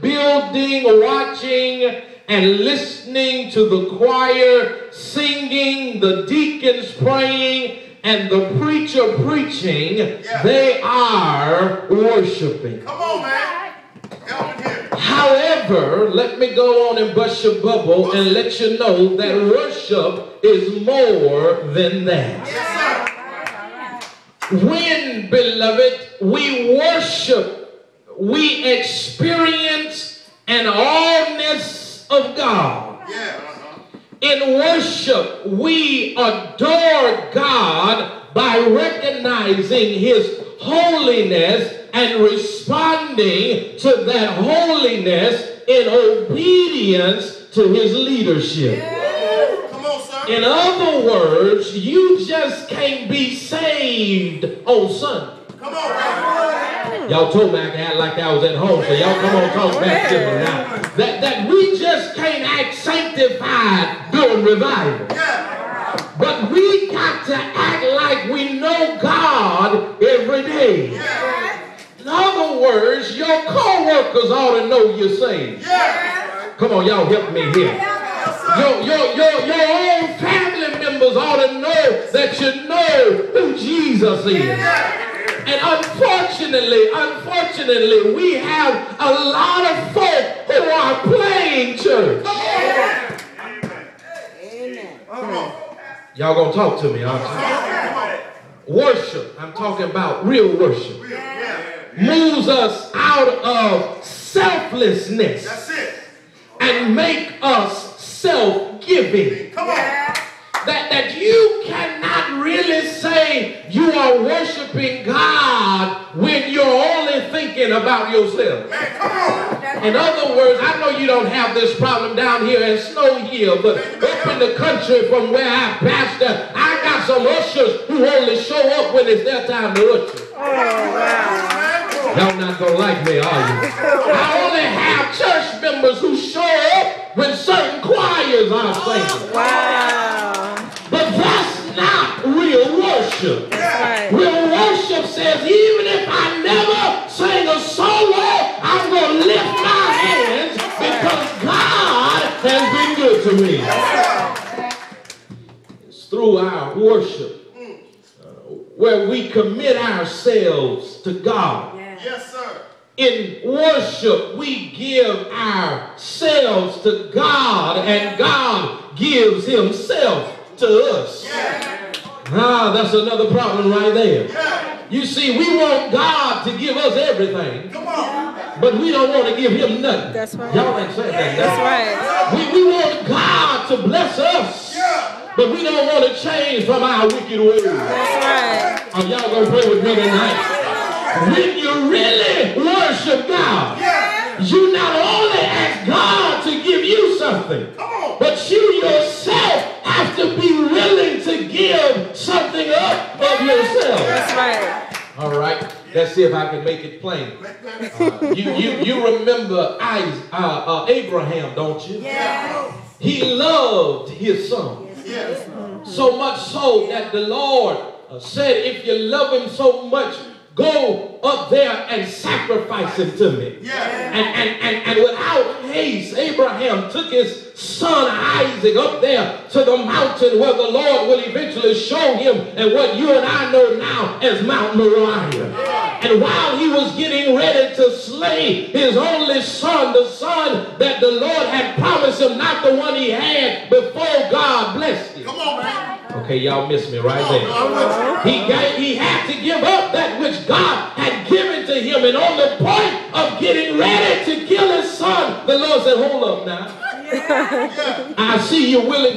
building, watching, and listening to the choir singing, the deacons praying, and the preacher preaching, they are worshiping. Come on, man. Help me here. However, let me go on and bust your bubble and let you know that worship is more than that. Yes, sir. When, beloved, we worship, we experience an allness of God. Yeah. In worship, we adore God by recognizing His holiness and responding to that holiness in obedience to His leadership. Come on, sir. In other words, you just can't be saved on Sunday. Come on, man. Y'all told me I could act like I was at home, so y'all come on, talk back to me now. That we just can't act sanctified during revival. Yeah. But we got to act like we know God every day. Yeah. In other words, your co-workers ought to know you're saved. Yeah. Come on, y'all help me here. Your own family members ought to know that you know who Jesus is. And unfortunately, we have a lot of folk who are playing church. Amen. Come on. Y'all gonna talk to me, aren't you? Worship, I'm talking about real worship, moves us out of selflessness. That's it. And make us self-giving. Come on. That you cannot really say you are worshiping God when you're only thinking about yourself. Man, come on. In other words, I know you don't have this problem down here in Snow Hill, but up in the country from where I pastor, I got some ushers who only show up when it's their time to usher. Oh, wow. Y'all not gonna like me, are you? I only have church members who show up when certain choirs are singing. Wow. But that's not real worship. That's right. Real worship says, even if I never sing a solo, I'm going to lift my hands because God has been good to me. It's through our worship where we commit ourselves to God. Yes, sir. In worship, we give ourselves to God, and God gives Himself to us. That's another problem right there. You see, we want God to give us everything, but we don't want to give Him nothing. That's right. Y'all ain't saying that. That's right. We want God to bless us, but we don't want to change from our wicked ways. That's right. Oh, y'all gonna pray with me tonight? When you really worship God, you not only ask God to give you something, but you yourself have to be willing to give something up of yourself. That's right. All right, let's see if I can make it plain. You remember Abraham, don't you? He loved his son. So much so that the Lord said, if you love him so much, go up there and sacrifice him to me. And without haste, Abraham took his son Isaac up there to the mountain where the Lord will eventually show him and what you and I know now as Mount Moriah. And while he was getting ready to slay his only son, the son that the Lord had promised him, not the one he had before God blessed him. Come on, man. Okay, y'all missed me right there. He had to give up that which God had given to him, and on the point of getting ready to kill his son, the Lord said, hold up now. I see you're willing